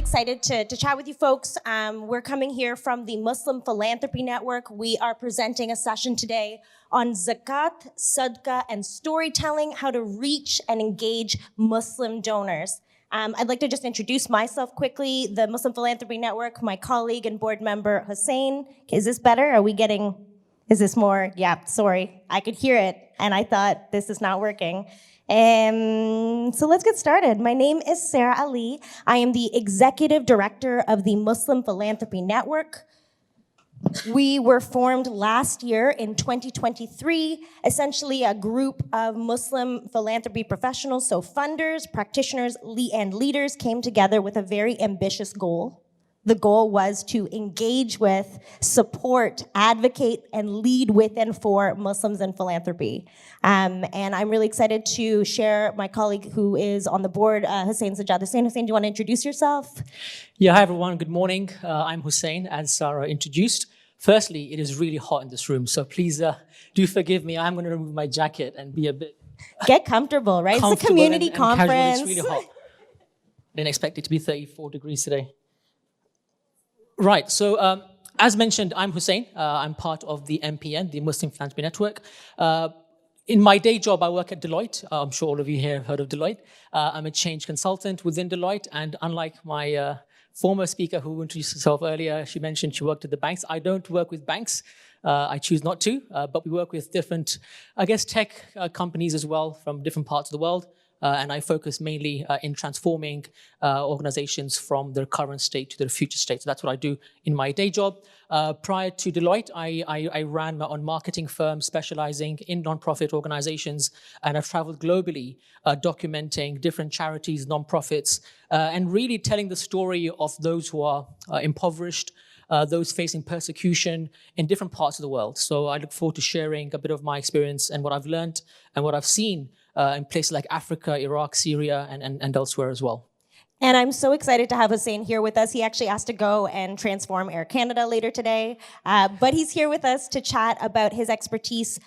excited to chat with you folks. We're coming here from the Muslim Philanthropy Network. We are presenting a session today on Zakat, Sadaqah, and storytelling, how to reach and engage Muslim donors. I'd like to just introduce myself quickly. The Muslim Philanthropy Network, my colleague and board member, Hussein. Is this better? Is this more? Yeah, sorry. I could hear it, and I thought this is not working. So let's get started. My name is Sarah Ali. I am the executive director of the Muslim Philanthropy Network. We were formed last year in 2023, essentially a group of Muslim philanthropy professionals, so funders, practitioners, and leaders came together with a very ambitious goal. The goal was to engage with, support, advocate, and lead with and for Muslims in philanthropy. And I'm really excited to share my colleague who is on the board, Hussein Sajjad. Hussein, do you want to introduce yourself? Yeah, hi everyone, good morning. I'm Hussein, as Sarah introduced. Firstly, it is really hot in this room, so please do forgive me. I'm going to remove my jacket and be a bit Get comfortable, right? It's a community conference. Casual. It's really hot. Didn't expect it to be 34 degrees today. Right, so as mentioned, I'm Hussein. I'm part of the MPN, the Muslim Philanthropy Network. In my day job, I work at Deloitte. I'm sure all of you here have heard of Deloitte. I'm a change consultant within Deloitte, and unlike my former speaker who introduced herself earlier, she mentioned she worked at the banks. I don't work with banks. I choose not to, but we work with different, tech companies as well from different parts of the world. And I focus mainly in transforming organizations from their current state to their future state. So that's what I do in my day job. Prior to Deloitte, I ran my own marketing firm specializing in nonprofit organizations, and I've traveled globally documenting different charities, nonprofits, and really telling the story of those who are impoverished, those facing persecution in different parts of the world. So I look forward to sharing a bit of my experience and what I've learned and what I've seen in places like Africa, Iraq, Syria, and elsewhere as well. And I'm so excited to have Hussein here with us. He actually has to go and transform Air Canada later today. But he's here with us to chat about his expertise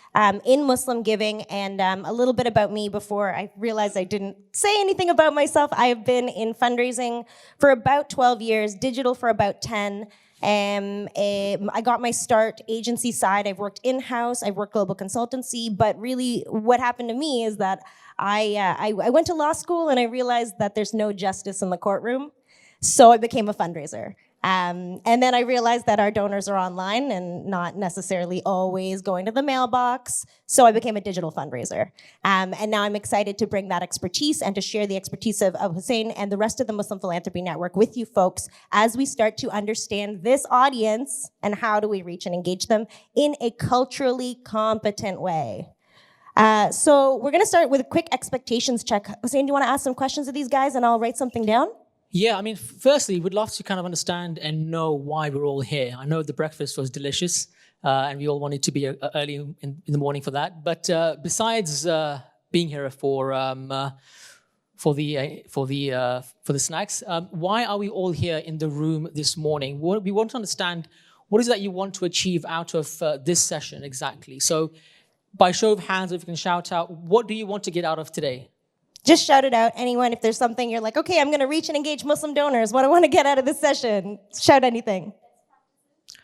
in Muslim giving and a little bit about me before I realized I didn't say anything about myself. I have been in fundraising for about 12 years, digital for about 10. I got my start agency side. I've worked in-house, I've worked global consultancy, but really what happened to me is that I went to law school and I realized that there's no justice in the courtroom. So I became a fundraiser. And then I realized that our donors are online and not necessarily always going to the mailbox. So I became a digital fundraiser. And now I'm excited to bring that expertise and to share the expertise of Hussein and the rest of the Muslim Philanthropy Network with you folks as we start to understand this audience and how do we reach and engage them in a culturally competent way. So we're going to start with a quick expectations check. Hussein, do you want to ask some questions of these guys and I'll write something down? Yeah, firstly, we'd love to kind of understand and know why we're all here. I know the breakfast was delicious, and we all wanted to be early in the morning for that. But besides being here for the snacks, why are we all here in the room this morning? We want to understand what is that you want to achieve out of this session exactly. So, by show of hands, if you can shout out, what do you want to get out of today? Just shout it out. Anyone, if there's something you're like, okay, I'm going to reach and engage Muslim donors. What do I want to get out of this session? Shout anything.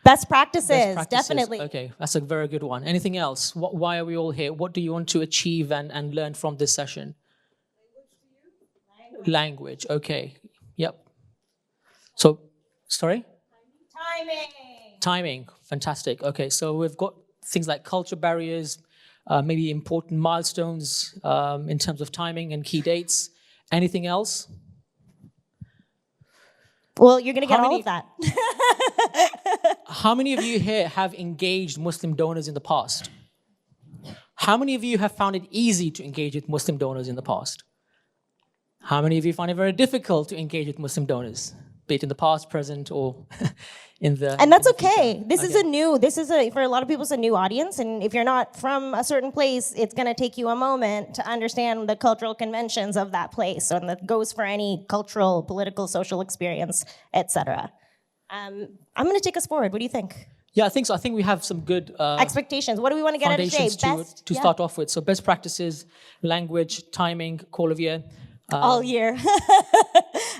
Best practices, definitely. Okay, that's a very good one. Anything else? Why are we all here? What do you want to achieve and learn from this session? Language, okay. Yep. So, sorry? Timing, fantastic. Okay, so we've got things like culture barriers, maybe important milestones in terms of timing and key dates. Anything else? Well, you're going to get all of that. How many of you here have engaged Muslim donors in the past? How many of you have found it easy to engage with Muslim donors in the past? How many of you find it very difficult to engage with Muslim donors, be it in the past, present, or in the... And that's okay. This is for a lot of people, it's a new audience. And if you're not from a certain place, it's going to take you a moment to understand the cultural conventions of that place. And that goes for any cultural, political, social experience, etc. I'm going to take us forward. What do you think? Yeah, I think so. I think we have some good expectations. What do we want to get out of today? To start off with. So best practices, language, timing, call of year. All year.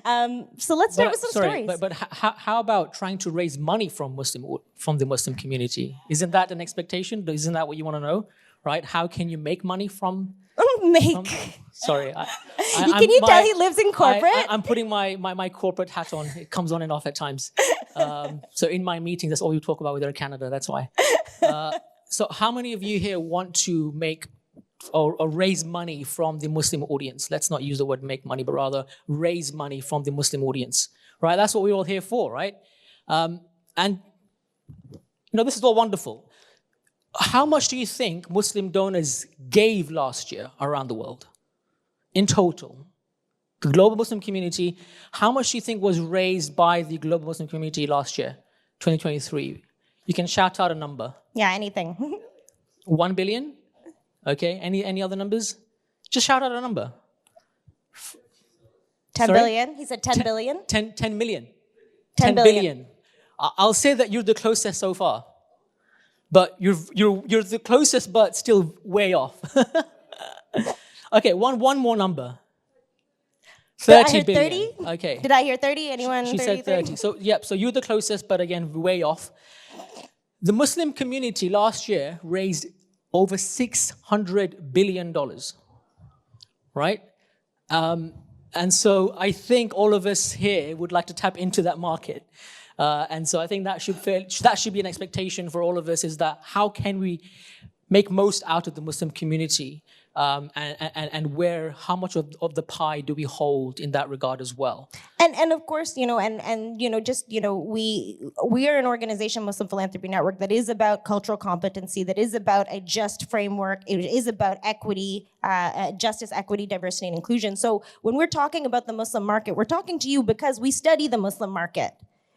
So let's start with some stories. But how about trying to raise money from the Muslim community? Isn't that an expectation? Isn't that what you want to know, right? How can you make money from? Sorry, Can you tell he lives in corporate? I'm putting my corporate hat on. It comes on and off at times. So in my meetings, that's all you talk about with Air Canada. That's why. So how many of you here want to make or raise money from the Muslim audience? Let's not use the word make money, but rather raise money from the Muslim audience, right? That's what we're all here for, right? And this is all wonderful. How much do you think Muslim donors gave last year around the world in total? The global Muslim community, how much do you think was raised by the global Muslim community last year, 2023? You can shout out a number. Yeah, anything. 1 billion? Okay, any other numbers? Just shout out a number. 10 billion? He said 10 billion? 10 million. 10 billion. I'll say that you're the closest so far. But you're the closest, but still way off. Okay, one more number. 30 billion. 30? Okay. Did I hear 30? Anyone? She said 30. So you're the closest, but again, way off. The Muslim community last year raised over $600 billion, right? And so I think all of us here would like to tap into that market. And so I think that should be an expectation for all of us, is that how can we make most out of the Muslim community, and how much of the pie do we hold in that regard as well? And of course, we are an organization, Muslim Philanthropy Network, that is about cultural competency, that is about a just framework. It is about equity, justice, equity, diversity, and inclusion. So when we're talking about the Muslim market, we're talking to you because we study the Muslim market.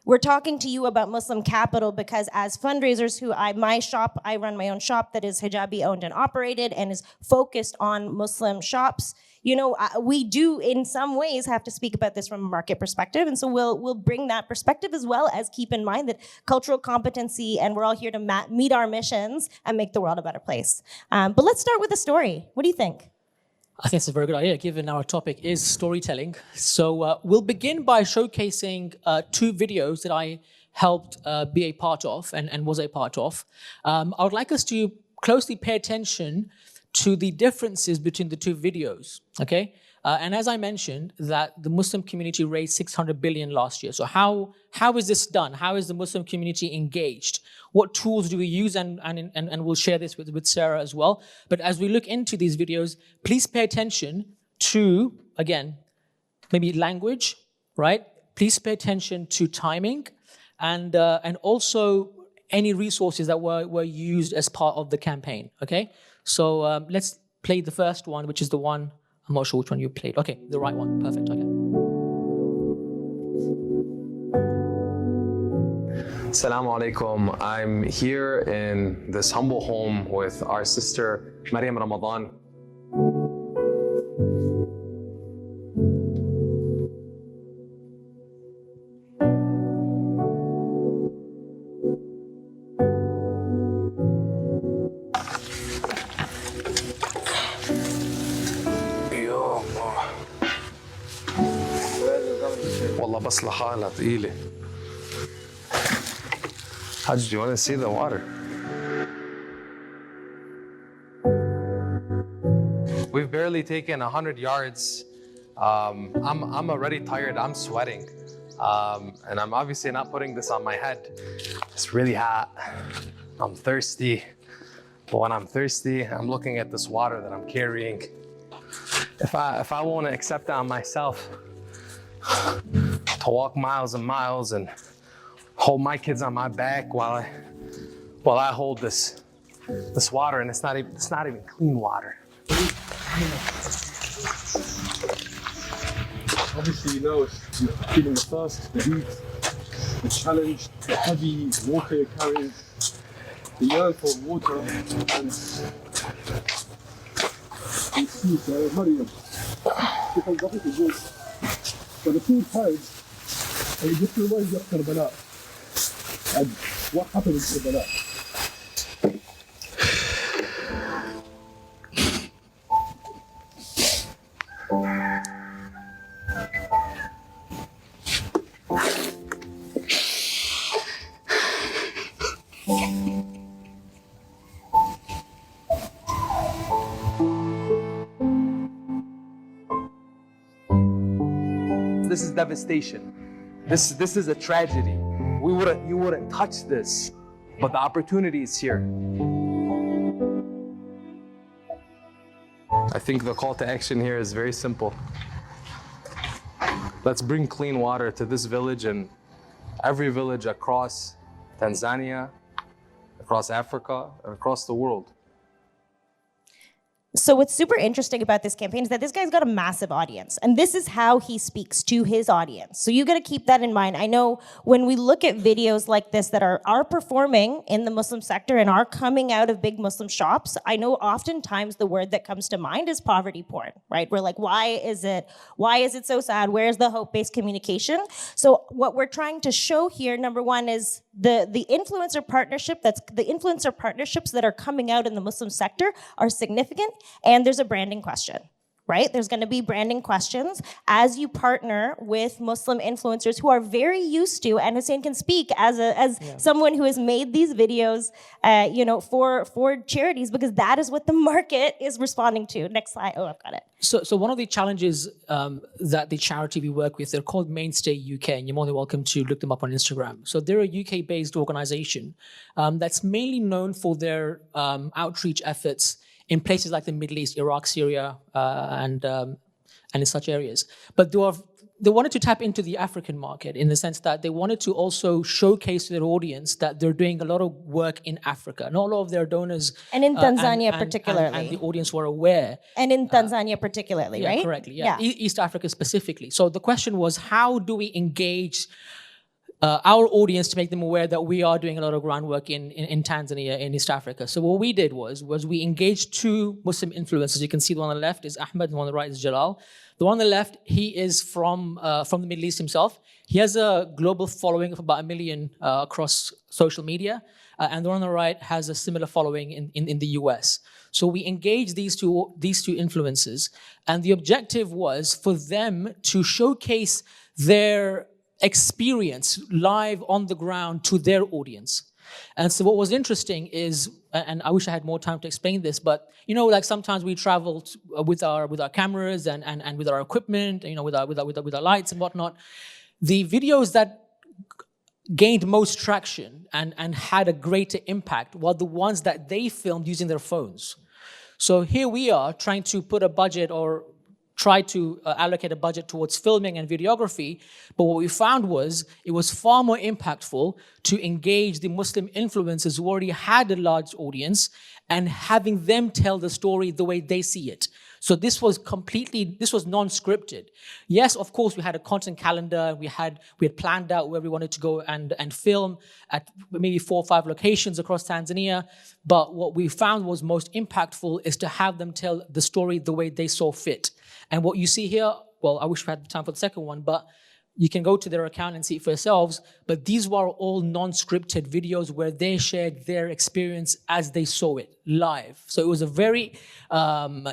We're talking to you about Muslim capital because as fundraisers I run my own shop that is hijabi owned and operated and is focused on Muslim shops. We do in some ways have to speak about this from a market perspective. And so we'll bring that perspective, as well as keep in mind that cultural competency, and we're all here to meet our missions and make the world a better place. But let's start with a story. What do you think? I think it's a very good idea, given our topic is storytelling. So we'll begin by showcasing 2 videos that I helped be a part of and was a part of. I would like us to closely pay attention to the differences between the 2 videos, okay? And as I mentioned, that the Muslim community raised 600 billion last year. So how is this done? How is the Muslim community engaged? What tools do we use? And we'll share this with Sarah as well. But as we look into these videos, please pay attention to, again, maybe language, right? Please pay attention to timing and also any resources that were used as part of the campaign, okay? So let's play the first one, which is the one, I'm not sure which one you played. Okay, the right one, perfect, okay. Assalamu alaikum. I'm here in this humble home with our sister, Maryam Ramadan. والله بصلة حالة ثقيلة. Hajj, do you want to see the water? We've barely taken 100 yards. I'm already tired. I'm sweating. And I'm obviously not putting this on my head. It's really hot. I'm thirsty. But when I'm thirsty, I'm looking at this water that I'm carrying. If I want to accept that on myself, to walk miles and miles and hold my kids on my back while I hold this water, and it's not even clean water. Obviously, you know, you're feeling the thirst, the heat, the challenge, the heavy water you're carrying, the yearn for water, and you see, Maryam, she comes up with the wood, but the 2 tides, and it just reminds you of Karbala. And what happened in Karbala? this is devastation. This is a tragedy. You wouldn't touch this, but the opportunity is here. I think the call to action here is very simple. Let's bring clean water to this village and every village across Tanzania, across Africa, and across the world. So what's super interesting about this campaign is that this guy's got a massive audience, and this is how he speaks to his audience. So you got to keep that in mind. I know when we look at videos like this that are performing in the Muslim sector and are coming out of big Muslim shops, I know oftentimes the word that comes to mind is poverty porn, right? We're like, why is it so sad? Where's the hope-based communication? So what we're trying to show here, number one, is the influencer partnerships that are coming out in the Muslim sector are significant, and there's a branding question, right? There's going to be branding questions as you partner with Muslim influencers who are very used to, and Hussein can speak as someone who has made these videos, for charities, because that is what the market is responding to. Next slide. Oh, I've got it. So one of the challenges that the charity we work with, they're called Mainstay UK, and you're more than welcome to look them up on Instagram. So they're a UK-based organization that's mainly known for their outreach efforts in places like the Middle East, Iraq, Syria, and in such areas. But they wanted to tap into the African market in the sense that they wanted to also showcase to their audience that they're doing a lot of work in Africa. Not all of their donors... And in Tanzania particularly. And the audience were aware. And in Tanzania particularly, right? Correctly, yeah. East Africa specifically. So the question was, how do we engage our audience to make them aware that we are doing a lot of groundwork in Tanzania, in East Africa? So what we did was we engaged two Muslim influencers. You can see the one on the left is Ahmed, the one on the right is Jalal. The one on the left, he is from the Middle East himself. He has a global following of about 1 million across social media. And the one on the right has a similar following in the US. So we engaged these two influencers, and the objective was for them to showcase their experience live on the ground to their audience. And so what was interesting is, and I wish I had more time to explain this, but like sometimes we travel with our cameras and with our equipment, with our lights and whatnot. The videos that gained most traction and had a greater impact were the ones that they filmed using their phones. So here we are trying to put a budget or try to allocate a budget towards filming and videography, but what we found was it was far more impactful to engage the Muslim influencers who already had a large audience and having them tell the story the way they see it. So this was non-scripted. Yes, of course, we had a content calendar. We had planned out where we wanted to go and film at maybe 4 or 5 locations across Tanzania. But what we found was most impactful is to have them tell the story the way they saw fit. And what you see here, well, I wish we had time for the second one, but you can go to their account and see it for yourselves. But these were all non-scripted videos where they shared their experience as they saw it live. So it was a very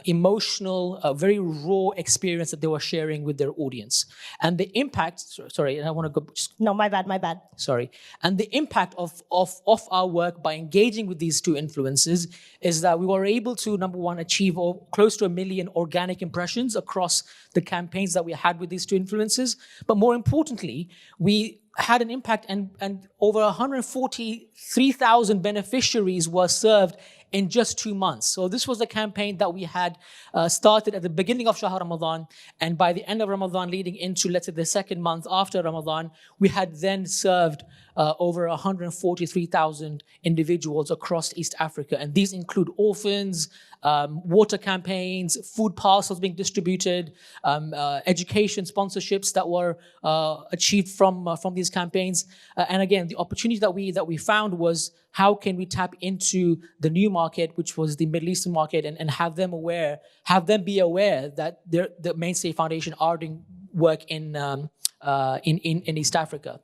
emotional, very raw experience that they were sharing with their audience. And the impact, sorry, I want to go. No, my bad. Sorry. And the impact of our work by engaging with these two influencers is that we were able to, number one, achieve close to 1 million organic impressions across the campaigns that we had with these two influencers. But more importantly, we had an impact and over 143,000 beneficiaries were served in just 2 months. So this was a campaign that we had started at the beginning of Shahr Ramadan, and by the end of Ramadan, leading into, let's say, the second month after Ramadan, we had then served over 143,000 individuals across East Africa. And these include orphans, water campaigns, food parcels being distributed, education sponsorships that were achieved from these campaigns. And again, the opportunity that we found was, how can we tap into the new market, which was the Middle Eastern market, and have them be aware that the Mainstay Foundation are doing work in East Africa.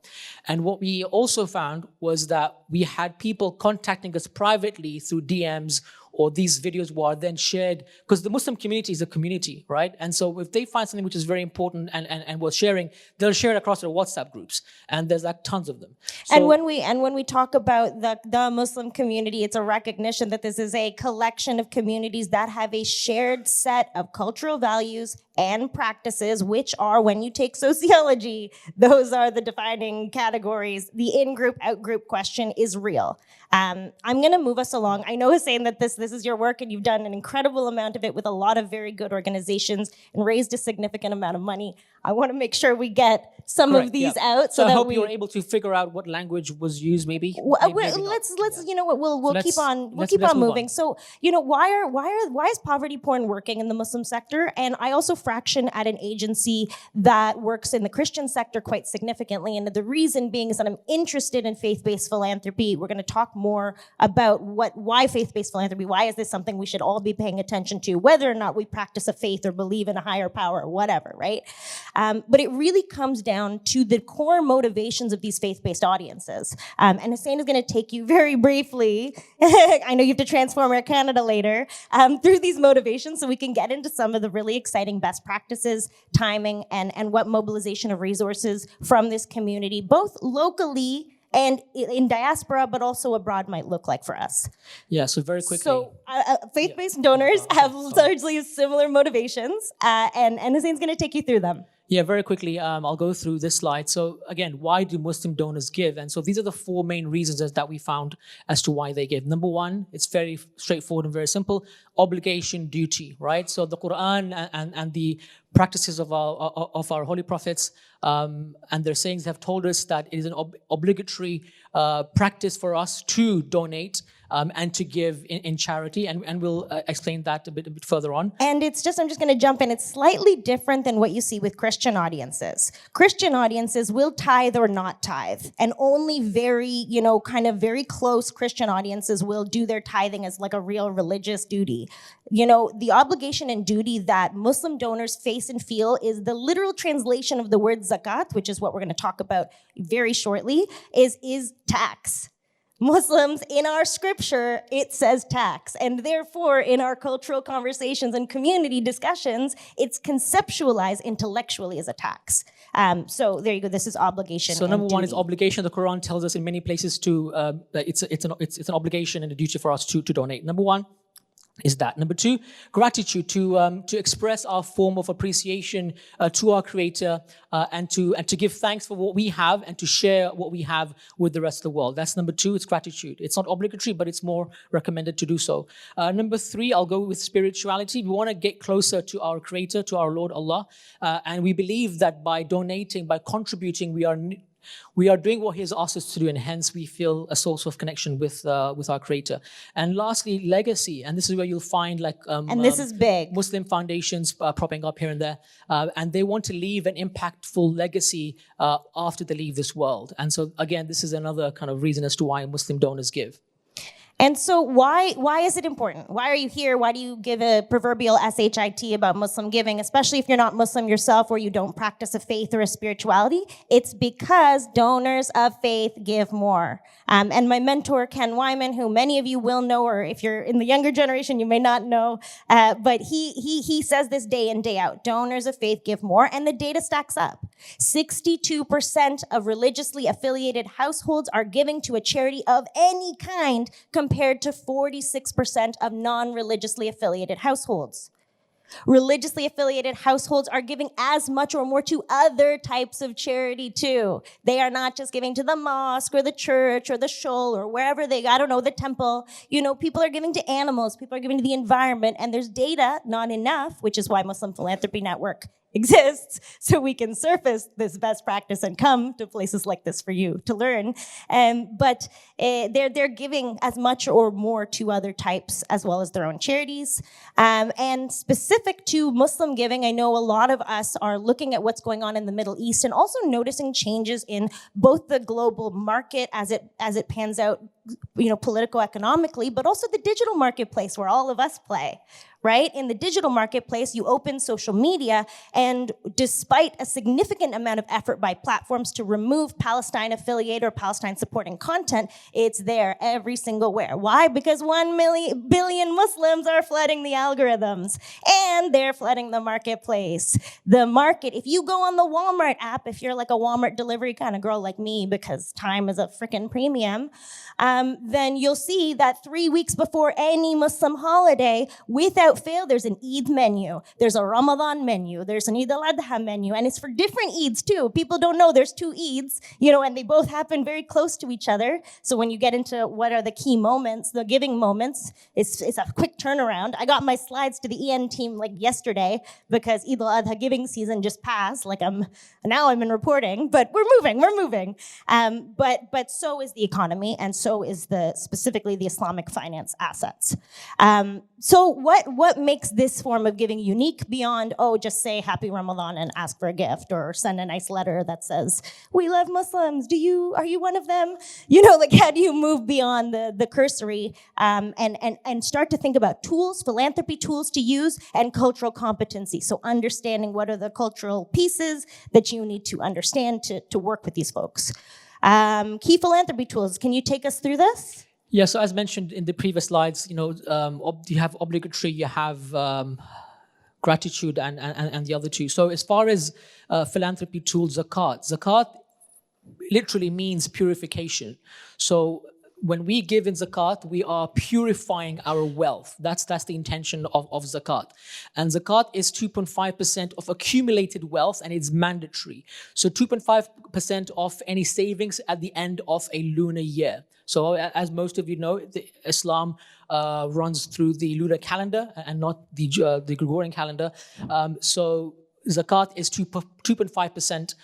And what we also found was that we had people contacting us privately through DMs or these videos were then shared, because the Muslim community is a community, right? And so if they find something which is very important and worth sharing, they'll share it across their WhatsApp groups, and there's like tons of them. So, and when we talk about the Muslim community, it's a recognition that this is a collection of communities that have a shared set of cultural values and practices, which are, when you take sociology, those are the defining categories. The in-group, out-group question is real. I'm going to move us along. I know, Hussein, that this is your work, and you've done an incredible amount of it with a lot of very good organizations and raised a significant amount of money. I want to make sure we get some of these out, so that I hope you're able to figure out what language was used. Maybe. Let's you know what, we'll keep on moving. So, you know, why is poverty porn working in the Muslim sector? And I also fraction at an agency that works in the Christian sector quite significantly. And the reason being is that I'm interested in faith-based philanthropy. We're going to talk more about why faith-based philanthropy. Why is this something we should all be paying attention to, whether or not we practice a faith or believe in a higher power or whatever, right? But it really comes down to the core motivations of these faith-based audiences. And Hussein is going to take you very briefly, I know you have to transform Air Canada later, through these motivations so we can get into some of the really exciting best practices, timing, and what mobilization of resources from this community, both locally and in diaspora, but also abroad, might look like for us. Yeah, so very quickly. So faith-based donors have largely similar motivations, and Hussein's going to take you through them. Yeah, very quickly, I'll go through this slide. So again, why do Muslim donors give? And so these are the four main reasons that we found as to why they give. Number one, it's very straightforward and very simple: obligation, duty, right? So the Quran and the practices of our holy prophets and their sayings have told us that it is an obligatory practice for us to donate and to give in charity, and we'll explain that a bit further on. And I'm just going to jump in. It's slightly different than what you see with Christian audiences. Christian audiences will tithe or not tithe, and only very, kind of very close Christian audiences will do their tithing as like a real religious duty. The obligation and duty that Muslim donors face and feel is the literal translation of the word zakat, which is what we're going to talk about very shortly, is tax. Muslims, in our scripture, it says tax. And therefore, in our cultural conversations and community discussions, it's conceptualized intellectually as a tax. So there you go. This is obligation. So number and one duty. is obligation. The Quran tells us in many places that it's an obligation and a duty for us to donate. Number one is that. Number two, gratitude, to express our form of appreciation to our Creator and to give thanks for what we have and to share what we have with the rest of the world. That's number two. It's gratitude. It's not obligatory, but it's more recommended to do so. Number three, I'll go with spirituality. We want to get closer to our Creator, to our Lord Allah, and we believe that by donating, by contributing, we are doing what He has asked us to do, and hence we feel a source of connection with our Creator. And lastly, legacy, and this is where you'll find and this is big, Muslim foundations propping up here and there, and they want to leave an impactful legacy after they leave this world. And so again, this is another kind of reason as to why Muslim donors give. And so why is it important? Why are you here? Why do you give a proverbial SHIT about Muslim giving, especially if you're not Muslim yourself or you don't practice a faith or a spirituality? It's because donors of faith give more. And my mentor, Ken Wyman, who many of you will know, or if you're in the younger generation, you may not know, but he says this day in, day out: donors of faith give more, and the data stacks up. 62% of religiously affiliated households are giving to a charity of any kind, compared to 46% of non-religiously affiliated households. Religiously affiliated households are giving as much or more to other types of charity too. They are not just giving to the mosque or the church or the shul or wherever the temple. People are giving to animals, people are giving to the environment, and there's data, not enough, which is why Muslim Philanthropy Network exists, so we can surface this best practice and come to places like this for you to learn. But they're giving as much or more to other types as well as their own charities. And specific to Muslim giving, I know a lot of us are looking at what's going on in the Middle East and also noticing changes in both the global market as it pans out political economically, but also the digital marketplace where all of us play. Right? In the digital marketplace, you open social media, and despite a significant amount of effort by platforms to remove Palestine-affiliated or Palestine-supporting content, it's there every single where. Why? Because 1 billion Muslims are flooding the algorithms, and they're flooding the marketplace. The market, if you go on the Walmart app, if you're like a Walmart delivery kind of girl like me, because time is a freaking premium, then you'll see that 3 weeks before any Muslim holiday, without fail, there's an Eid menu, there's a Ramadan menu, there's an Eid al-Adha menu, and it's for different Eids too. People don't know there's 2 Eids, and they both happen very close to each other. So when you get into what are the key moments, the giving moments, it's a quick turnaround. I got my slides to the EN team like yesterday because Eid al-Adha giving season just passed. Now I'm in reporting, but we're moving. But so is the economy, and so is specifically the Islamic finance assets. So what makes this form of giving unique beyond, just say Happy Ramadan and ask for a gift, or send a nice letter that says, we love Muslims, are you one of them? How do you move beyond the cursory and start to think about tools, philanthropy tools to use, and cultural competency? So understanding what are the cultural pieces that you need to understand to work with these folks. Key philanthropy tools, can you take us through this? Yeah, so as mentioned in the previous slides, you have obligatory, you have gratitude, and the other two. So as far as philanthropy tools, zakat literally means purification. So when we give in zakat, we are purifying our wealth. That's the intention of zakat. And zakat is 2.5% of accumulated wealth, and it's mandatory. So 2.5% of any savings at the end of a lunar year. So as most of you know, Islam runs through the lunar calendar and not the Gregorian calendar. So zakat is 2.5%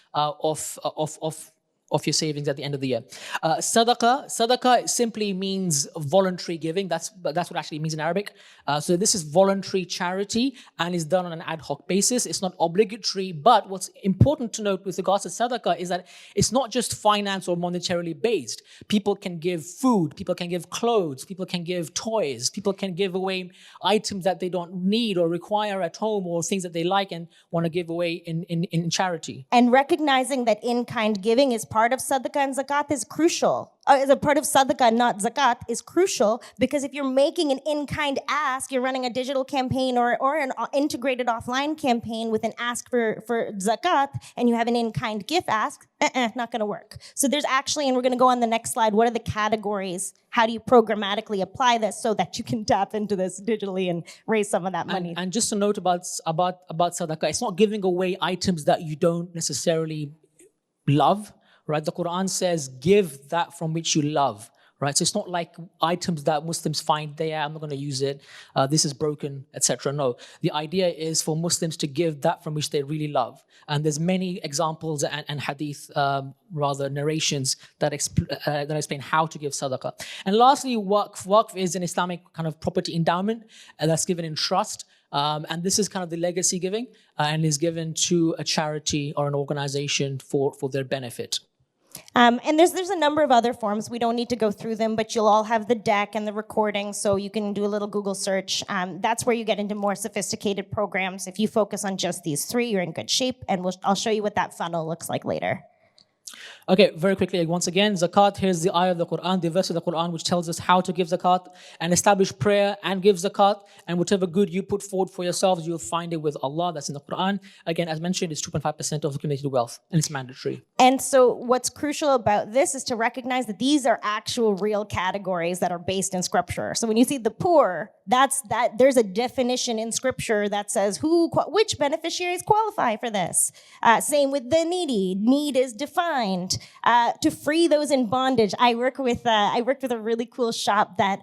of your savings at the end of the year. Sadaqah simply means voluntary giving. That's what it actually means in Arabic. So this is voluntary charity and is done on an ad hoc basis. It's not obligatory, but what's important to note with regards to sadaqah is that it's not just finance or monetarily based. People can give food, people can give clothes, people can give toys, people can give away items that they don't need or require at home, or things that they like and want to give away in charity. And recognizing that in-kind giving is part of sadaqah and zakat is crucial. As a part of sadaqah, not zakat, is crucial, because if you're making an in-kind ask, you're running a digital campaign or an integrated offline campaign with an ask for zakat, and you have an in-kind gift ask, not going to work. So there's actually, and we're going to go on the next slide, what are the categories? How do you programmatically apply this so that you can tap into this digitally and raise some of that money? And just a note about sadaqah, it's not giving away items that you don't necessarily love. Right? The Quran says, give that from which you love. Right? So it's not like items that Muslims find there, I'm not going to use it, this is broken, etc. No. The idea is for Muslims to give that from which they really love. And there's many examples and hadith, narrations that explain how to give sadaqah. And lastly, waqf. Waqf is an Islamic kind of property endowment that's given in trust. And this is kind of the legacy giving and is given to a charity or an organization for their benefit. And there's a number of other forms. We don't need to go through them, but you'll all have the deck and the recording, so you can do a little Google search. That's where you get into more sophisticated programs. If you focus on just these 3, you're in good shape, and I'll show you what that funnel looks like later. Okay, very quickly, once again, zakat, here's the ayah of the Quran, the verse of the Quran, which tells us how to give zakat and establish prayer and give zakat. And whatever good you put forward for yourselves, you'll find it with Allah. That's in the Quran. Again, as mentioned, it's 2.5% of accumulated wealth, and it's mandatory. And so what's crucial about this is to recognize that these are actual real categories that are based in Scripture. So when you see the poor, there's a definition in Scripture that says which beneficiaries qualify for this. Same with the needy. Need is defined. To free those in bondage. I worked with a really cool shop that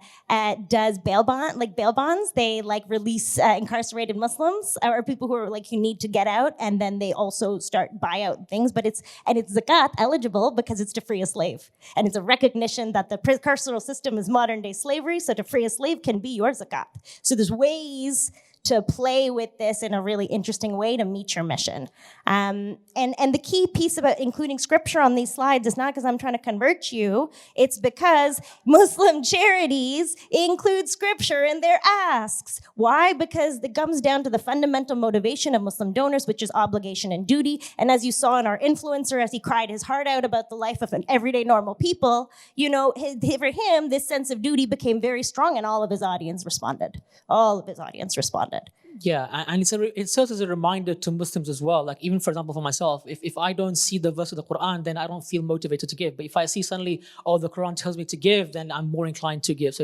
does bail bonds. They release incarcerated Muslims or people who need to get out, and then they also start buyout things. But it's zakat eligible because it's to free a slave, and it's a recognition that the carceral system is modern day slavery. So to free a slave can be your zakat. So there's ways to play with this in a really interesting way to meet your mission. And the key piece about including scripture on these slides is not because I'm trying to convert you, it's because Muslim charities include scripture in their asks. Why? Because it comes down to the fundamental motivation of Muslim donors, which is obligation and duty. And as you saw in our influencer, as he cried his heart out about the life of an everyday normal people, you know, for him, this sense of duty became very strong, and all of his audience responded. All of his audience responded. Yeah, and it serves as a reminder to Muslims as well. Like, even for example, for myself, if I don't see the verse of the Quran, then I don't feel motivated to give. But if I see suddenly, oh, the Quran tells me to give, then I'm more inclined to give. So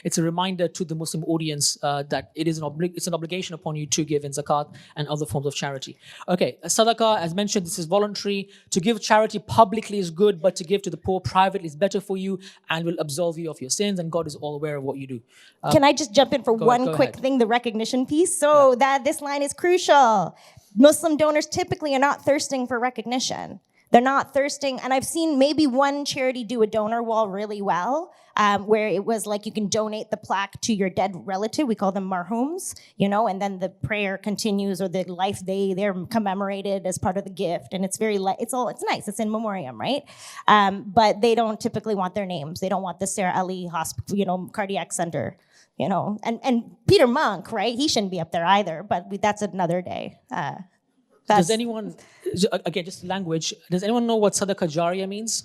it's a reminder to the Muslim audience that it's an obligation upon you to give in zakat and other forms of charity. Okay, Sadaqah, as mentioned, this is voluntary. To give charity publicly is good, but to give to the poor privately is better for you and will absolve you of your sins. And God is all aware of what you do. Can I just jump in for one quick thing, the recognition piece? So that this line is crucial. Muslim donors typically are not thirsting for recognition. They're not thirsting, and I've seen maybe one charity do a donor wall really well, where it was like you can donate the plaque to your dead relative. We call them marhums, you know, and then the prayer continues, or the life they're commemorated as part of the gift, and it's it's nice. It's in memoriam, right? But they don't typically want their names. They don't want the Sarah Ali Hospital, you know, cardiac center. You know, and Peter Monk, right? He shouldn't be up there either, but that's another day. Does anyone, again, just language, does anyone know what Sadaqah Jariyah means?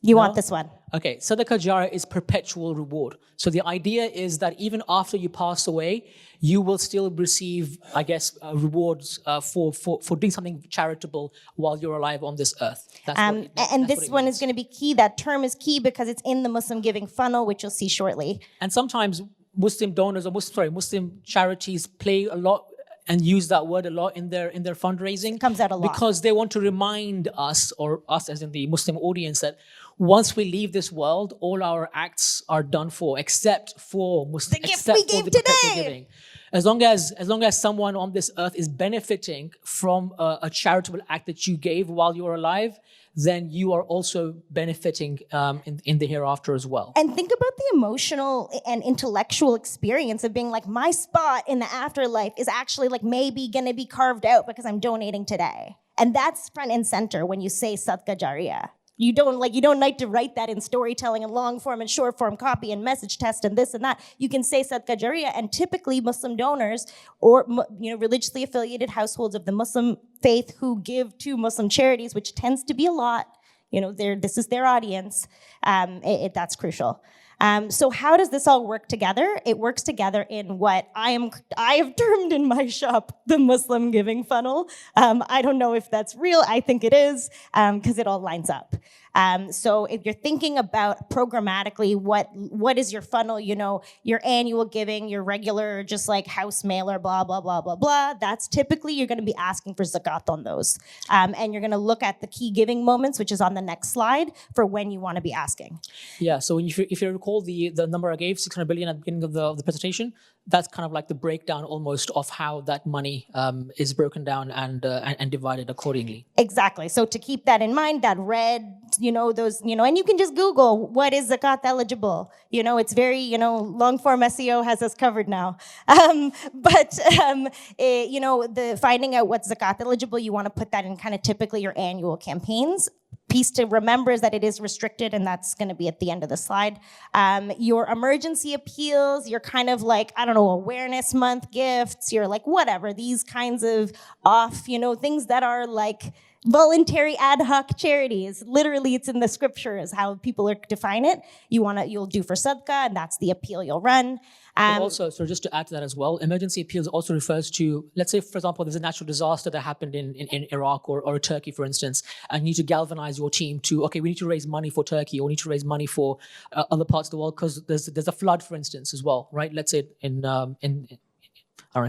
You want this one? Okay, Sadaqah Jariyah is perpetual reward. So the idea is that even after you pass away, you will still receive, I guess, rewards for doing something charitable while you're alive on this earth. And this one is going to be key. That term is key because it's in the Muslim giving funnel, which you'll see shortly. And sometimes Muslim donors or Muslim charities play a lot and use that word a lot in their fundraising. It comes out a lot. Because they want to remind us, or us as in the Muslim audience, that once we leave this world, all our acts are done for, except for Muslim, the gift we gave perpetual today. giving. As long as someone on this earth is benefiting from a charitable act that you gave while you were alive, then you are also benefiting in the hereafter as well. And think about the emotional and intellectual experience of being like, my spot in the afterlife is actually like maybe going to be carved out because I'm donating today. And that's front and center when you say Sadaqah Jariyah. You don't like to write that in storytelling and long form and short form copy and message test and this and that. You can say Sadaqah Jariyah, and typically Muslim donors or religiously affiliated households of the Muslim faith who give to Muslim charities, which tends to be a lot. This is their audience. That's crucial. So how does this all work together? It works together in what I have termed in my shop the Muslim giving funnel. I don't know if that's real. I think it is, because it all lines up. So if you're thinking about programmatically, what is your funnel? Your annual giving, your regular just like house mailer, blah, blah, blah, blah, blah. That's typically you're going to be asking for zakat on those. And you're going to look at the key giving moments, which is on the next slide, for when you want to be asking. Yeah, so if you recall the number I gave, 600 billion at the beginning of the presentation, that's kind of like the breakdown almost of how that money is broken down and divided accordingly. Exactly. So to keep that in mind, that red, and you can just Google what is zakat eligible. It's very, long form SEO has us covered now. The finding out what's zakat eligible, you want to put that in kind of typically your annual campaigns. Piece to remember is that it is restricted, and that's going to be at the end of the slide. Your emergency appeals, your kind of like, awareness month gifts, you're like, whatever, these kinds of things that are like voluntary ad hoc charities. Literally, it's in the scriptures how people are define it. You'll do for Sadaqah, and that's the appeal you'll run. Also, so just to add to that as well, emergency appeals also refers to, let's say, for example, there's a natural disaster that happened in Iraq or Turkey, for instance, and you need to galvanize your team to, okay, we need to raise money for Turkey, or we need to raise money for other parts of the world because there's a flood, for instance, as well, right? Let's say in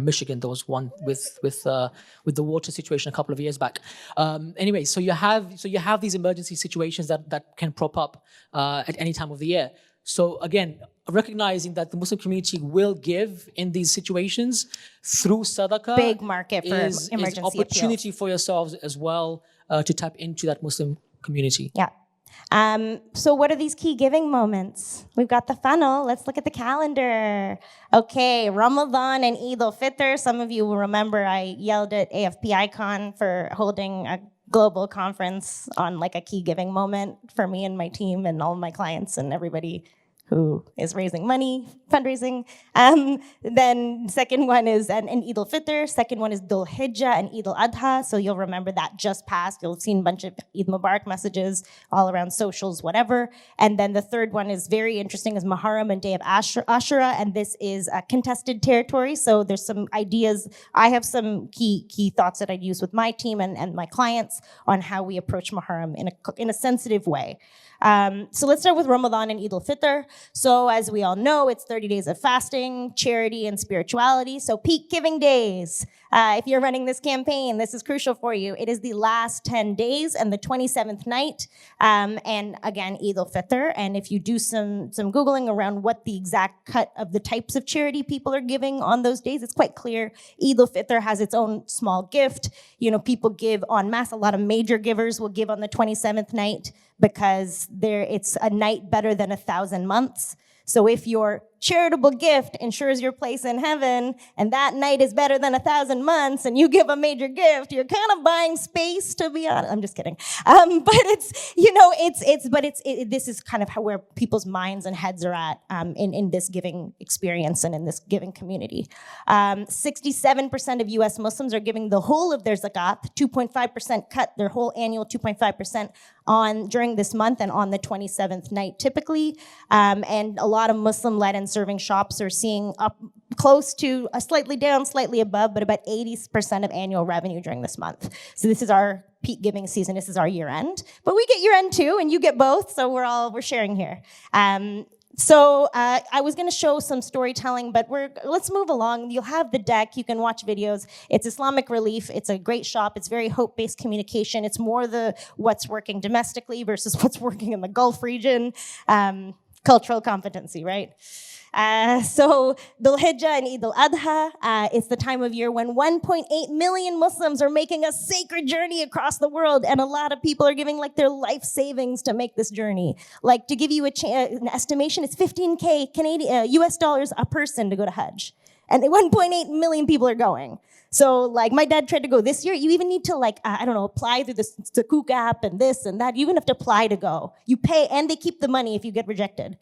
Michigan, there was one with the water situation a couple of years back. Anyway, so you have these emergency situations that can prop up at any time of the year. So again, recognizing that the Muslim community will give in these situations through Sadaqah, big market for emergency opportunity appeals. For yourselves as well to tap into that Muslim community. Yeah. So what are these key giving moments? We've got the funnel. Let's look at the calendar. Okay, Ramadan and Eid al-Fitr. Some of you will remember I yelled at AFPICon for holding a global conference on like a key giving moment for me and my team and all my clients and everybody who is raising money, fundraising. Then second one is an Eid al-Fitr. Second one is Dhul Hijjah and Eid al-Adha. So you'll remember that just passed. You'll have seen a bunch of Eid Mubarak messages all around socials, whatever. And then the third one is very interesting, is Muharram and Day of Ashura. And this is a contested territory. So there's some ideas. I have some key thoughts that I'd use with my team and my clients on how we approach Muharram in a sensitive way. So let's start with Ramadan and Eid al-Fitr. So as we all know, it's 30 days of fasting, charity, and spirituality. So peak giving days. If you're running this campaign, this is crucial for you. It is the last 10 days and the 27th night. And again, Eid al-Fitr. And if you do some Googling around what the exact cut of the types of charity people are giving on those days, it's quite clear. Eid al-Fitr has its own small gift. You know, people give en masse. A lot of major givers will give on the 27th night because it's a night better than 1,000 months. So if your charitable gift ensures your place in heaven, and that night is better than 1,000 months, and you give a major gift, you're kind of buying space, to be honest. I'm just kidding. But this is kind of where people's minds and heads are at in this giving experience and in this giving community. 67% of U.S. Muslims are giving the whole of their zakat. 2.5% cut their whole annual 2.5% during this month and on the 27th night typically. And a lot of Muslim-led and serving shops are seeing up close to slightly down, slightly above, but about 80% of annual revenue during this month. So this is our peak giving season. This is our year end, but we get year end too, and you get both. So we're sharing here. So I was going to show some storytelling, but let's move along. You'll have the deck. You can watch videos. It's Islamic Relief. It's a great shop. It's very hope-based communication. It's more what's working domestically versus what's working in the Gulf region. Cultural competency, right? So Dhul Hijjah and Eid al-Adha, it's the time of year when 1.8 million Muslims are making a sacred journey across the world, and a lot of people are giving like their life savings to make this journey. Like, to give you an estimation, it's 15K US dollars a person to go to Hajj. And 1.8 million people are going. So like my dad tried to go this year. You even need to apply through the Zakat app and this and that. You even have to apply to go. You pay and they keep the money if you get rejected.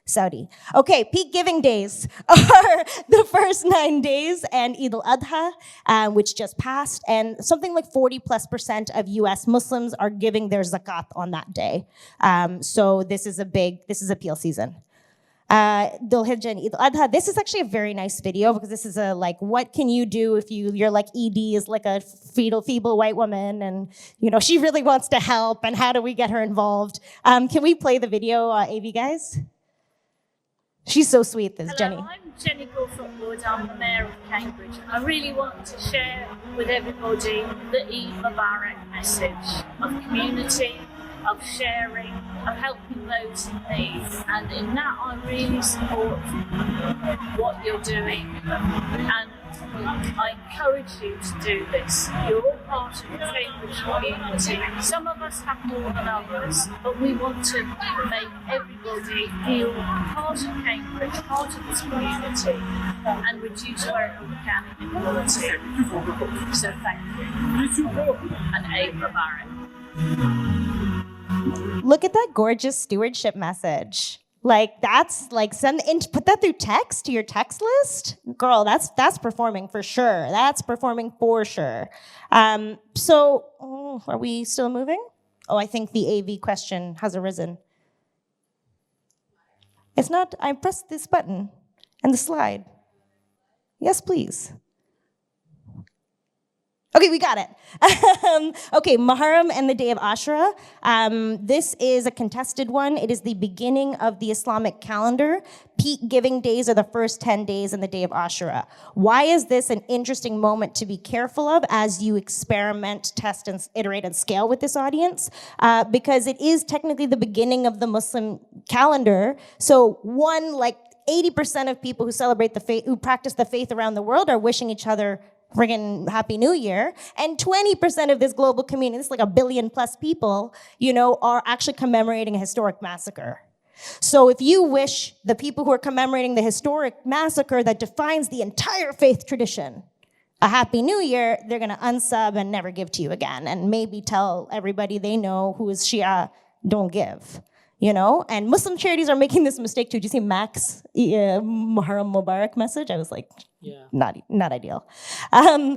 Saudi. Okay, peak giving days are the first 9 days and Eid al-Adha, which just passed. And something like 40+% of US Muslims are giving their zakat on that day. So this is appeal season. Dhul Hijjah and Eid al-Adha. This is actually a very nice video because this is what can you do if you're like ED is like a feeble white woman and, she really wants to help and how do we get her involved? Can we play the video, AV guys? She's so sweet, this Jenny. Hello, I'm Jenny Gawthorpe-Wood. I'm the Mayor of Cambridge. I really want to share with everybody the Eid Mubarak message of community, of sharing, of helping those in need. And in that, I really support what you're doing. And I encourage you to do this. You're all part of the Cambridge community. Some of us have more than others, but we want to make everybody feel part of Cambridge, part of this community, and reduce wherever we can inequality. So thank you. And Eid Mubarak. Look at that gorgeous stewardship message. Like that's like put that through text to your text list. Girl, that's performing for sure. That's performing for sure. So are we still moving? Oh, I think the AV question has arisen. It's not, I pressed this button and the slide. Yes, please. Okay, we got it. Okay, Muharram and the Day of Ashura. This is a contested one. It is the beginning of the Islamic calendar. Peak giving days are the first 10 days and the Day of Ashura. Why is this an interesting moment to be careful of as you experiment, test, and iterate and scale with this audience? Because it is technically the beginning of the Muslim calendar. So 80% of people who celebrate the faith, who practice the faith around the world are wishing each other friggin' Happy New Year. And 20% of this global community, this is like 1 billion plus people, are actually commemorating a historic massacre. So if you wish the people who are commemorating the historic massacre that defines the entire faith tradition a Happy New Year, they're gonna unsub and never give to you again, and maybe tell everybody they know who is Shia, don't give. And Muslim charities are making this mistake too. Did you see Mac's Muharram Mubarak message? I was like, Yeah. not ideal. So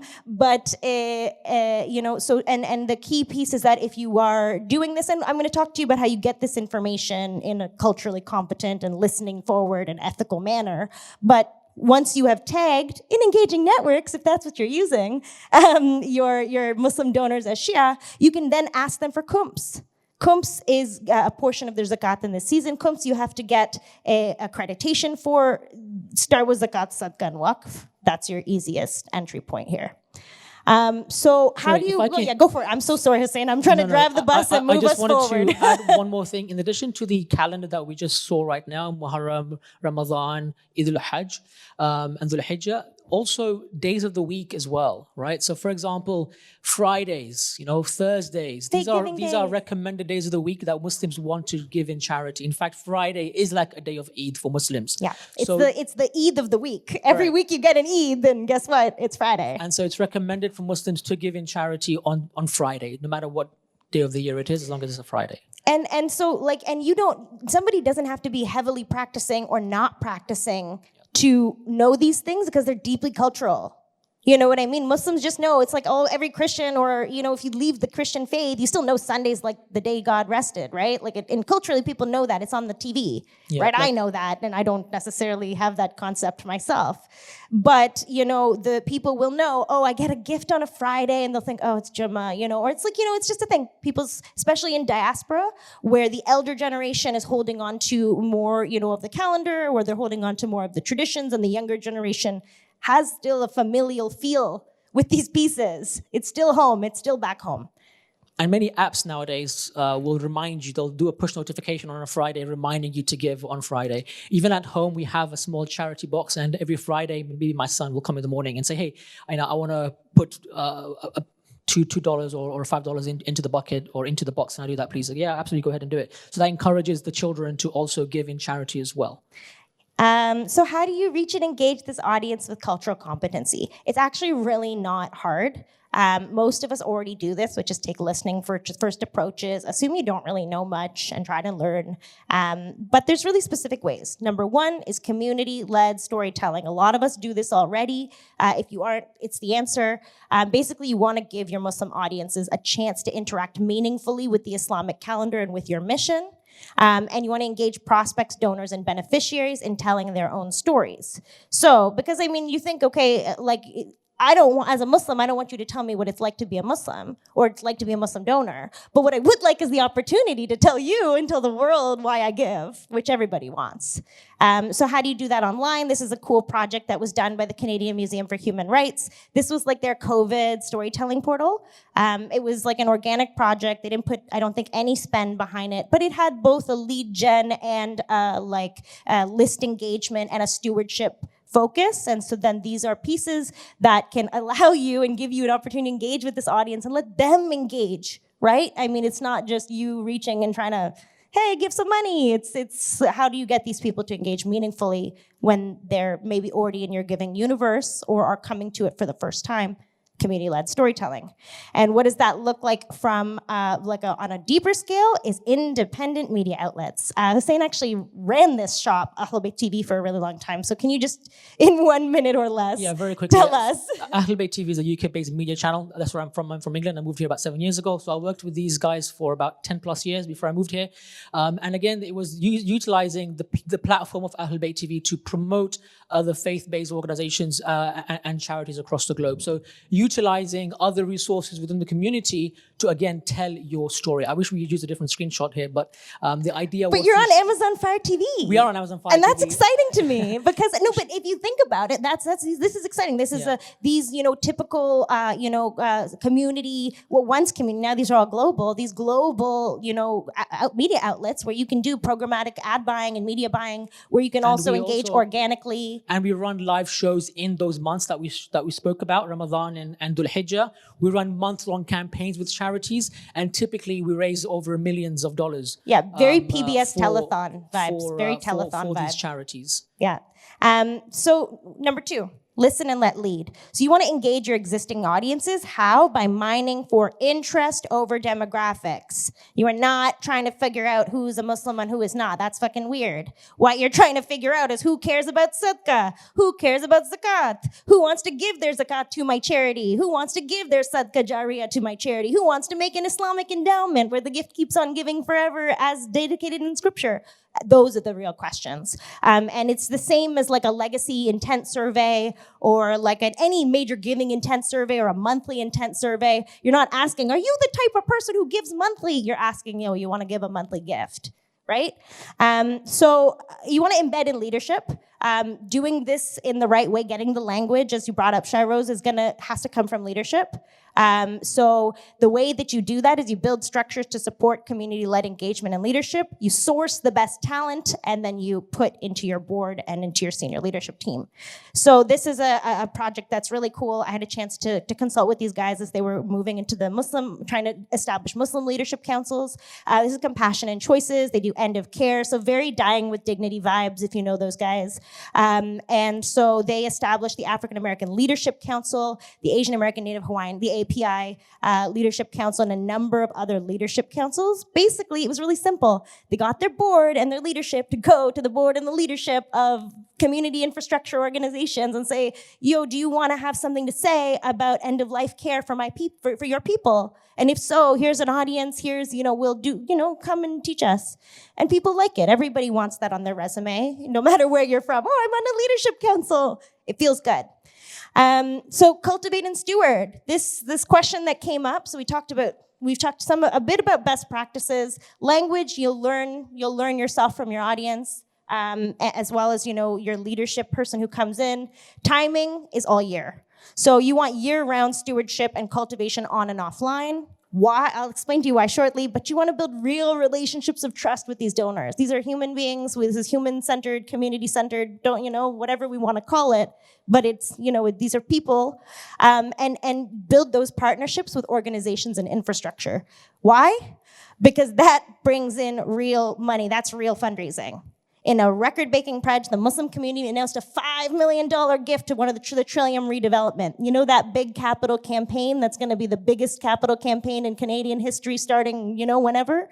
the key piece is that if you are doing this, and I'm going to talk to you about how you get this information in a culturally competent and listening forward and ethical manner, but once you have tagged in engaging networks, if that's what you're using, your Muslim donors as Shia, you can then ask them for khums. Khums is a portion of their zakat in this season. Khums you have to get accreditation for. Start with zakat, sadaqah, and waqf. That's your easiest entry point here. So how Sorry, do you? if I Well, can- yeah, go for it. I'm so sorry, Hussein. I'm trying to drive the bus and move us forward. I just wanted to add one more thing. In addition to the calendar that we just saw right now, Muharram, Ramadan, Eid al-Hajj, and Dhul Hijjah, also days of the week as well, right? So for example, Fridays, Thursdays, these are Day. recommended days of the week that Muslims want to give in charity. In fact, Friday is like a day of Eid for Muslims. Yeah, So- it's the Eid of the week. Every week you get an Eid, then guess what? It's Friday. And so it's recommended for Muslims to give in charity on Friday, no matter what day of the year it is, as long as it's a Friday. And so somebody doesn't have to be heavily practicing or not practicing to know these things because they're deeply cultural. You know what I mean? Muslims just know. It's like, every Christian, or, if you leave the Christian faith, you still know Sunday's like the day God rested, right? And culturally, people know that. It's on the TV, right? I know that, and I don't necessarily have that concept myself. But, the people will know, I get a gift on a Friday, and they'll think, it's Jummah, or it's like, it's just a thing. People, especially in diaspora, where the elder generation is holding on to more, of the calendar, where they're holding on to more of the traditions, and the younger generation has still a familial feel with these pieces. It's still home. It's still back home. And many apps nowadays will remind you, they'll do a push notification on a Friday reminding you to give on Friday. Even at home, we have a small charity box, and every Friday, maybe my son will come in the morning and say, hey, I want to put $2 or $5 into the bucket or into the box. Can I do that, please? Like, yeah, absolutely, go ahead and do it. So that encourages the children to also give in charity as well. So how do you reach and engage this audience with cultural competency? It's actually really not hard. Most of us already do this, which is take listening for first approaches, assume you don't really know much, and try to learn. But there's really specific ways. Number one is community-led storytelling. A lot of us do this already. If you aren't, it's the answer. Basically, you want to give your Muslim audiences a chance to interact meaningfully with the Islamic calendar and with your mission. And you want to engage prospects, donors, and beneficiaries in telling their own stories. So, because you think, as a Muslim, I don't want you to tell me what it's like to be a Muslim or it's like to be a Muslim donor. But what I would like is the opportunity to tell you and tell the world why I give, which everybody wants. So how do you do that online? This is a cool project that was done by the Canadian Museum for Human Rights. This was like their COVID storytelling portal. It was like an organic project. They didn't put, I don't think, any spend behind it, but it had both a lead gen and list engagement and a stewardship focus. And so then these are pieces that can allow you and give you an opportunity to engage with this audience and let them engage, right? It's not just you reaching and trying to, hey, give some money. It's how do you get these people to engage meaningfully when they're maybe already in your giving universe or are coming to it for the first time? Community-led storytelling. And what does that look like from on a deeper scale is independent media outlets. Hussein actually ran this shop, Ahl Bayt TV, for a really long time. So can you just, in 1 minute or less, very quickly, tell us? Ahl Bayt TV is a UK-based media channel. That's where I'm from. I'm from England. I moved here about 7 years ago. So I worked with these guys for about 10 plus years before I moved here. And again, it was utilizing the platform of Ahl Bayt TV to promote other faith-based organizations and charities across the globe. So utilizing other resources within the community to again tell your story. I wish we could use a different screenshot here, but the idea was... But you're on Amazon Fire TV. We are on Amazon Fire TV. And that's exciting to me because, no, but if you think about it, this is exciting. This is these, typical, community, once community, now these are all global, these global, media outlets where you can do programmatic ad buying and media buying, where you can also engage organically. And we run live shows in those months that we spoke about, Ramadan and Dhul Hijjah. We run month-long campaigns with charities, and typically we raise over millions of dollars. Yeah, very PBS telethon vibes, for telethon for vibes. these charities. Yeah. So number 2. Listen and let lead. So you want to engage your existing audiences. How? By mining for interest over demographics. You are not trying to figure out who's a Muslim and who is not. That's fucking weird. What you're trying to figure out is who cares about Sadaqah? Who cares about Zakat? Who wants to give their Zakat to my charity? Who wants to give their Sadaqah Jariyah to my charity? Who wants to make an Islamic endowment where the gift keeps on giving forever as dedicated in scripture? Those are the real questions. And it's the same as like a legacy intent survey or like any major giving intent survey or a monthly intent survey. You're not asking, are you the type of person who gives monthly? You're asking, you want to give a monthly gift, right? So you want to embed in leadership. Doing this in the right way, getting the language, as you brought up, Shairoz, has to come from leadership. So the way that you do that is you build structures to support community-led engagement and leadership. You source the best talent, and then you put into your board and into your senior leadership team. So this is a project that's really cool. I had a chance to consult with these guys as they were moving into trying to establish Muslim leadership councils. This is Compassion and Choices. They do end of care. So very Dying with Dignity vibes, if you know those guys. And so they established the African American Leadership Council, the Asian American Native Hawaiian, the API Leadership Council, and a number of other leadership councils. Basically, it was really simple. They got their board and their leadership to go to the board and the leadership of community infrastructure organizations and say, do you want to have something to say about end-of-life care for for your people? And if so, here's an audience, we'll do, come and teach us. And people like it. Everybody wants that on their resume, no matter where you're from. Oh, I'm on a leadership council. It feels good. So cultivate and steward. This question that came up, so we've talked a bit about best practices. Language, you'll learn yourself from your audience. As well as, your leadership person who comes in. Timing is all year. So you want year-round stewardship and cultivation on and offline. Why? I'll explain to you why shortly, but you want to build real relationships of trust with these donors. These are human beings. This is human-centered, community-centered, whatever we want to call it. But it's, these are people. And build those partnerships with organizations and infrastructure. Why? Because that brings in real money. That's real fundraising. In a record-breaking pledge, the Muslim community announced a $5 million gift to one of the Trillium redevelopment. You know that big capital campaign that's going to be the biggest capital campaign in Canadian history starting, whenever?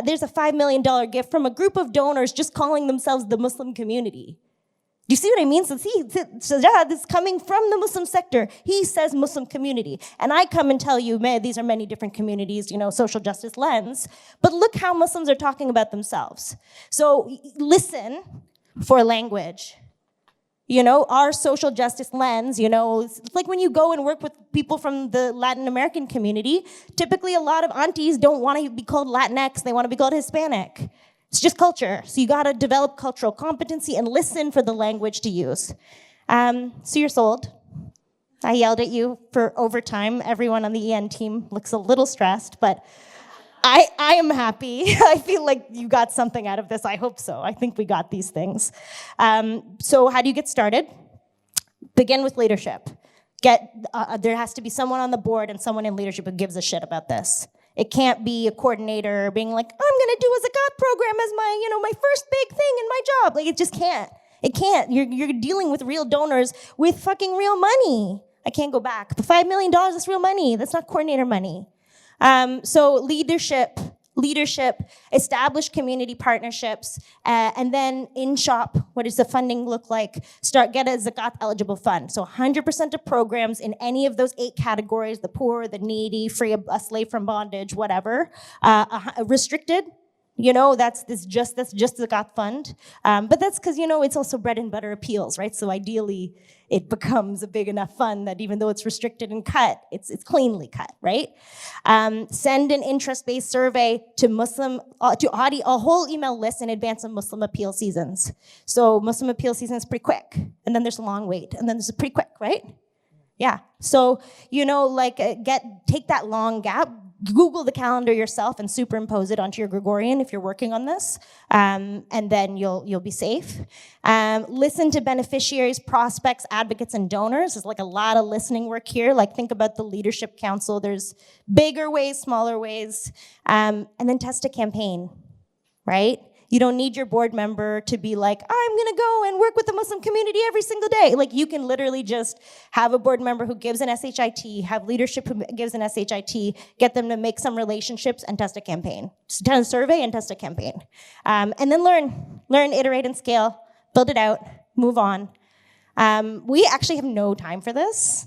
There's a $5 million gift from a group of donors just calling themselves the Muslim community. Do you see what I mean? So Sajjad is coming from the Muslim sector. He says Muslim community. And I come and tell you, these are many different communities, social justice lens. But look how Muslims are talking about themselves. So listen for language. Our social justice lens, it's like when you go and work with people from the Latin American community, typically a lot of aunties don't want to be called Latinx, they want to be called Hispanic. It's just culture. So you got to develop cultural competency and listen for the language to use. So you're sold. I yelled at you for overtime. Everyone on the EN team looks a little stressed, but I am happy. I feel like you got something out of this. I hope so. I think we got these things. So how do you get started? Begin with leadership. There has to be someone on the board and someone in leadership who gives a shit about this. It can't be a coordinator being like, I'm going to do a Zakat program as my first big thing in my job. Like, it just can't. It can't. You're dealing with real donors with fucking real money. I can't go back. But $5 million, that's real money. That's not coordinator money. So leadership, establish community partnerships, and then in shop, what does the funding look like? Get a Zakat eligible fund. So 100% of programs in any of those 8 categories, the poor, the needy, free, a slave from bondage, whatever, restricted, That's just the Zakat fund. But that's because, it's also bread and butter appeals, right? So ideally, it becomes a big enough fund that even though it's restricted and cut, it's cleanly cut, right? Send an interest-based survey to a whole email list in advance of Muslim appeal seasons. So Muslim appeal season is pretty quick, and then there's a long wait, and then there's a pretty quick, right? Yeah. So, take that long gap, Google the calendar yourself and superimpose it onto your Gregorian if you're working on this, and then you'll be safe. Listen to beneficiaries, prospects, advocates, and donors. There's a lot of listening work here. Think about the leadership council. There's bigger ways, smaller ways, and then test a campaign, right? You don't need your board member to be like, I'm gonna go and work with the Muslim community every single day. You can literally just have a board member who gives an SHIT, have leadership who gives an SHIT, get them to make some relationships and test a campaign. Just test a survey and test a campaign. And then learn, iterate, and scale, build it out, move on. We actually have no time for this.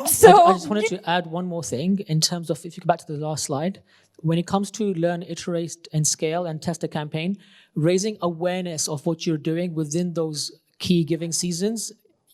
So I just wanted to add one more thing in terms of, if you go back to the last slide, when it comes to learn, iterate, and scale and test a campaign, raising awareness of what you're doing within those key giving seasons,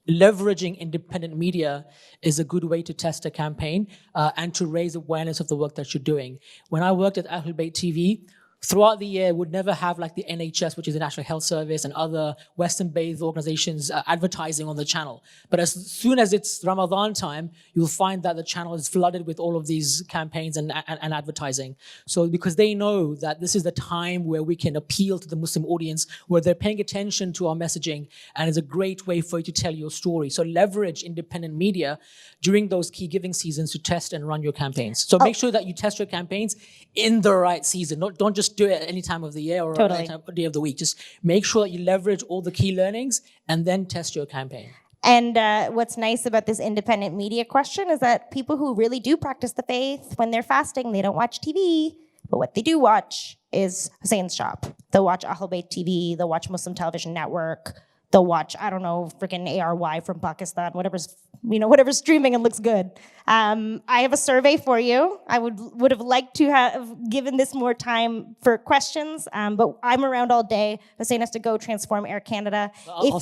leveraging independent media is a good way to test a campaign and to raise awareness of the work that you're doing. When I worked at Ahlul Bayt TV, throughout the year, would never have the NHS, which is the National Health Service, and other Western-based organizations advertising on the channel. But as soon as it's Ramadan time, you'll find that the channel is flooded with all of these campaigns and advertising. So because they know that this is the time where we can appeal to the Muslim audience, where they're paying attention to our messaging, and it's a great way for you to tell your story. So leverage independent media during those key giving seasons to test and run your campaigns. So make sure that you test your campaigns in the right season. Don't just do it at any time of the year or any time, day of the week. Just make sure that you leverage all the key learnings and then test your campaign. And what's nice about this independent media question is that people who really do practice the faith, when they're fasting, they don't watch TV. But what they do watch is Hussein's shop. They'll watch Ahlul Bayt TV, they'll watch Muslim Television Network, they'll watch, freaking ARY from Pakistan, whatever's streaming and looks good. I have a survey for you. I would have liked to have given this more time for questions, but I'm around all day. Hussein has to go transform Air Canada. I'll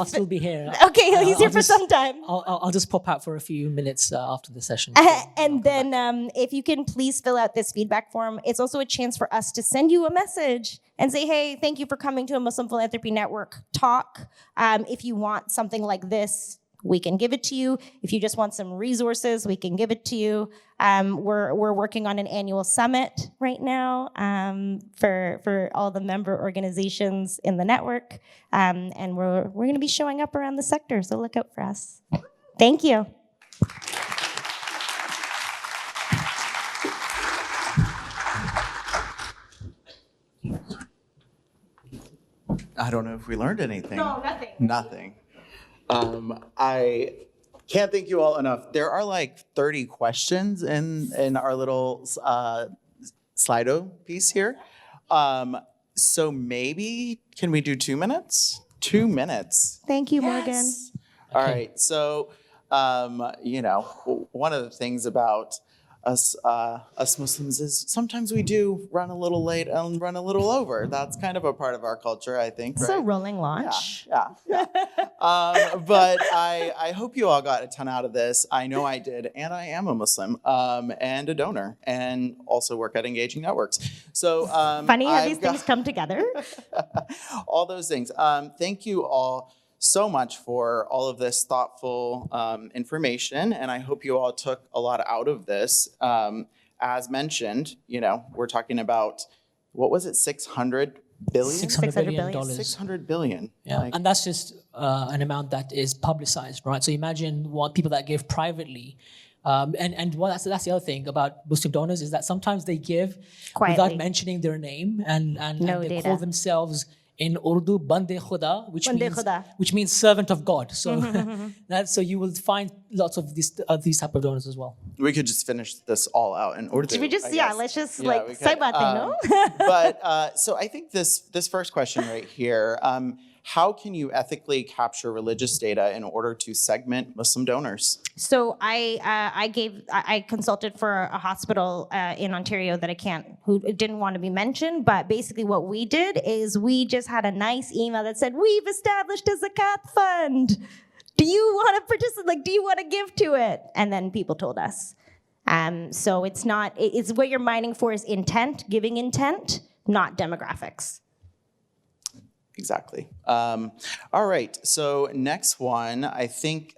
still be here. Okay, he's here for some time. I'll just pop out for a few minutes after the session. And then if you can please fill out this feedback form, it's also a chance for us to send you a message and say, hey, thank you for coming to a Muslim Philanthropy Network talk. If you want something like this, we can give it to you. If you just want some resources, we can give it to you. We're working on an annual summit right now for all the member organizations in the network. And we're going to be showing up around the sector, so look out for us. Thank you. I don't know if we learned anything. No, nothing. Nothing. I can't thank you all enough. There are 30 questions in our little Slido piece here. So maybe, can we do 2 minutes? 2 minutes. Thank you, Yes. Morgan. All right. So, one of the things about us Muslims is sometimes we do run a little late and run a little over. That's kind of a part of our culture, I think. It's right? a rolling launch. Yeah. But I hope you all got a ton out of this. I know I did, and I am a Muslim and a donor, and also work at Engaging Networks. So Funny how these things come together. all those things. Thank you all so much for all of this thoughtful information, and I hope you all took a lot out of this. As mentioned, we're talking about, what was it, 600 billion? $600 billion. 600 billion. Yeah, and that's just an amount that is publicized, right? So imagine what people that give privately. That's the other thing about Muslim donors is that sometimes they give Quietly. without mentioning their name and No they data. call themselves in Urdu Bande Khuda, Khuda. which means servant of God. So so you will find lots of these type of donors as well. We could just finish this all out in Urdu. Should we just, I guess. let's just we say could. baate, no? But so I think this first question right here, how can you ethically capture religious data in order to segment Muslim donors? So I consulted for a hospital in Ontario that who didn't want to be mentioned, but basically what we did is we just had a nice email that said, we've established a Zakat fund. Do you want to participate? Like, do you want to give to it? And then people told us. So it's what you're mining for is intent, giving intent, not demographics. Exactly. All right. So next one, I think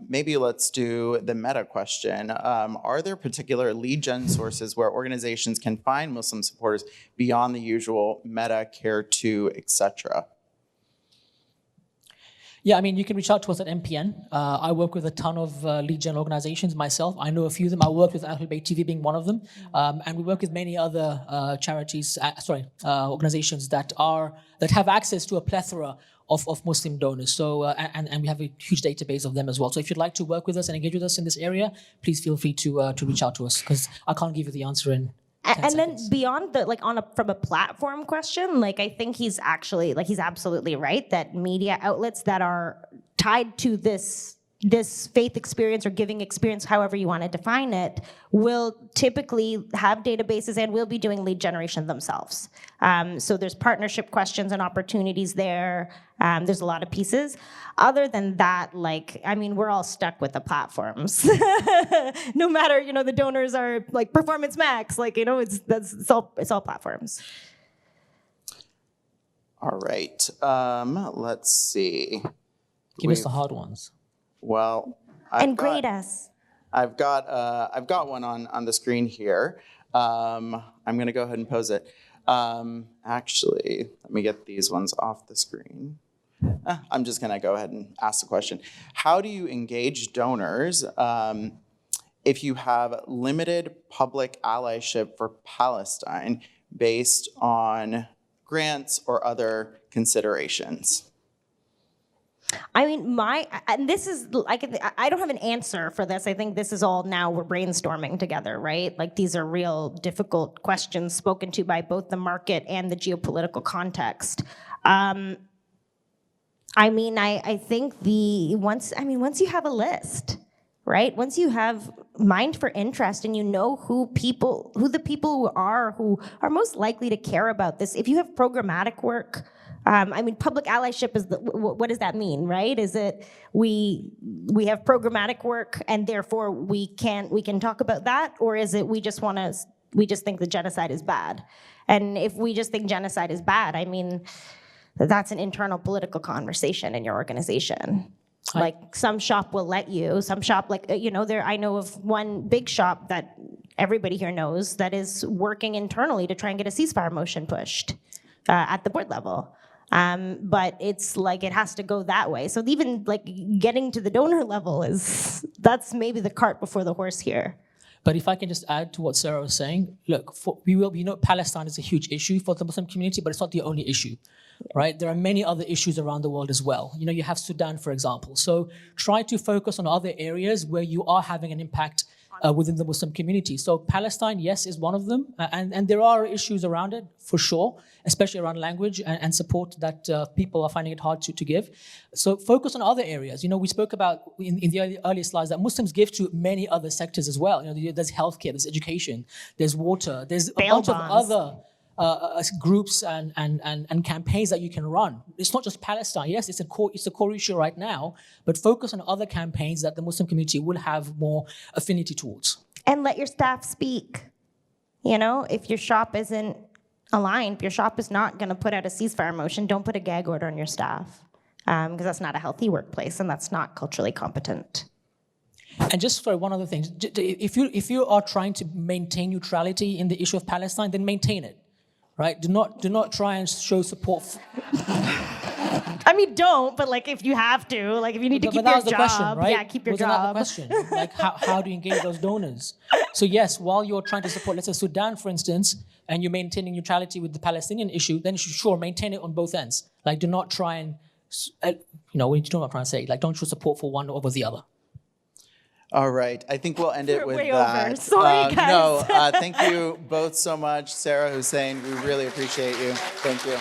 maybe let's do the meta question. Are there particular lead gen sources where organizations can find Muslim supporters beyond the usual Meta, Care2, etc.? Yeah, I mean, you can reach out to us at MPN. I work with a ton of lead gen organizations myself. I know a few of them. I work with Ahlul Bayt TV being one of them. And we work with many other organizations that have access to a plethora of Muslim donors. So, and we have a huge database of them as well. So if you'd like to work with us and engage with us in this area, please feel free to reach out to us, because I can't give you the answer in 10 And then seconds. beyond the from a platform question, I think he's absolutely right that media outlets that are tied to this faith experience or giving experience, however you want to define it, will typically have databases and will be doing lead generation themselves. So there's partnership questions and opportunities there. There's a lot of pieces. Other than that, we're all stuck with the platforms. No matter, the donors are Performance Max, it's all platforms. All right. Let's see. Give us the hard ones. Well, Grade us. I've got one on the screen here. I'm going to go ahead and pose it. Actually, let me get these ones off the screen. I'm just going to go ahead and ask the question. How do you engage donors if you have limited public allyship for Palestine based on grants or other considerations? I mean, this is, I don't have an answer for this. I think this is all now we're brainstorming together, right? These are real difficult questions spoken to by both the market and the geopolitical context. I think once you have a list, right? Once you have mined for interest and you know who the people who are most likely to care about this, if you have programmatic work, public allyship is what does that mean, right? Is it we have programmatic work and therefore we can talk about that, or is it we just think the genocide is bad? And if we just think genocide is bad, that's an internal political conversation in your organization. Some shop will let you, some shop I know of one big shop that everybody here knows that is working internally to try and get a ceasefire motion pushed at the board level. But it's it has to go that way. So even getting to the donor level that's maybe the cart before the horse here. But if I can just add to what Sarah was saying, look, Palestine is a huge issue for the Muslim community, but it's not the only issue, right? There are many other issues around the world as well. You have Sudan, for example. So try to focus on other areas where you are having an impact within the Muslim community. So Palestine, yes, is one of them. And there are issues around it, for sure, especially around language and support that people are finding it hard to give. So focus on other areas. We spoke about in the earlier slides that Muslims give to many other sectors as well. There's healthcare, there's education, there's water, there's a bunch of other groups and campaigns that you can run. It's not just Palestine. Yes, it's a core issue right now, but focus on other campaigns that the Muslim community will have more affinity towards. And let your staff speak. If your shop isn't aligned, if your shop is not going to put out a ceasefire motion, don't put a gag order on your staff, because that's not a healthy workplace and that's not culturally competent. And just for one other thing, if you are trying to maintain neutrality in the issue of Palestine, then maintain it. Right? Do not try and show support. Don't. But if you have to, if you need to keep your job, question, right? yeah, keep your Wasn't job. That the question? How do you engage those donors? So yes, while you're trying to support, let's say Sudan, for instance, and you're maintaining neutrality with the Palestinian issue, then you should sure maintain it on both ends. Do not try and, what you know what I'm trying to say. Don't show support for one over the other. All right, I think we'll end it with way that. over. Sorry, guys. Thank you both so much. Sarah, Hussein, we really appreciate you. Thank you.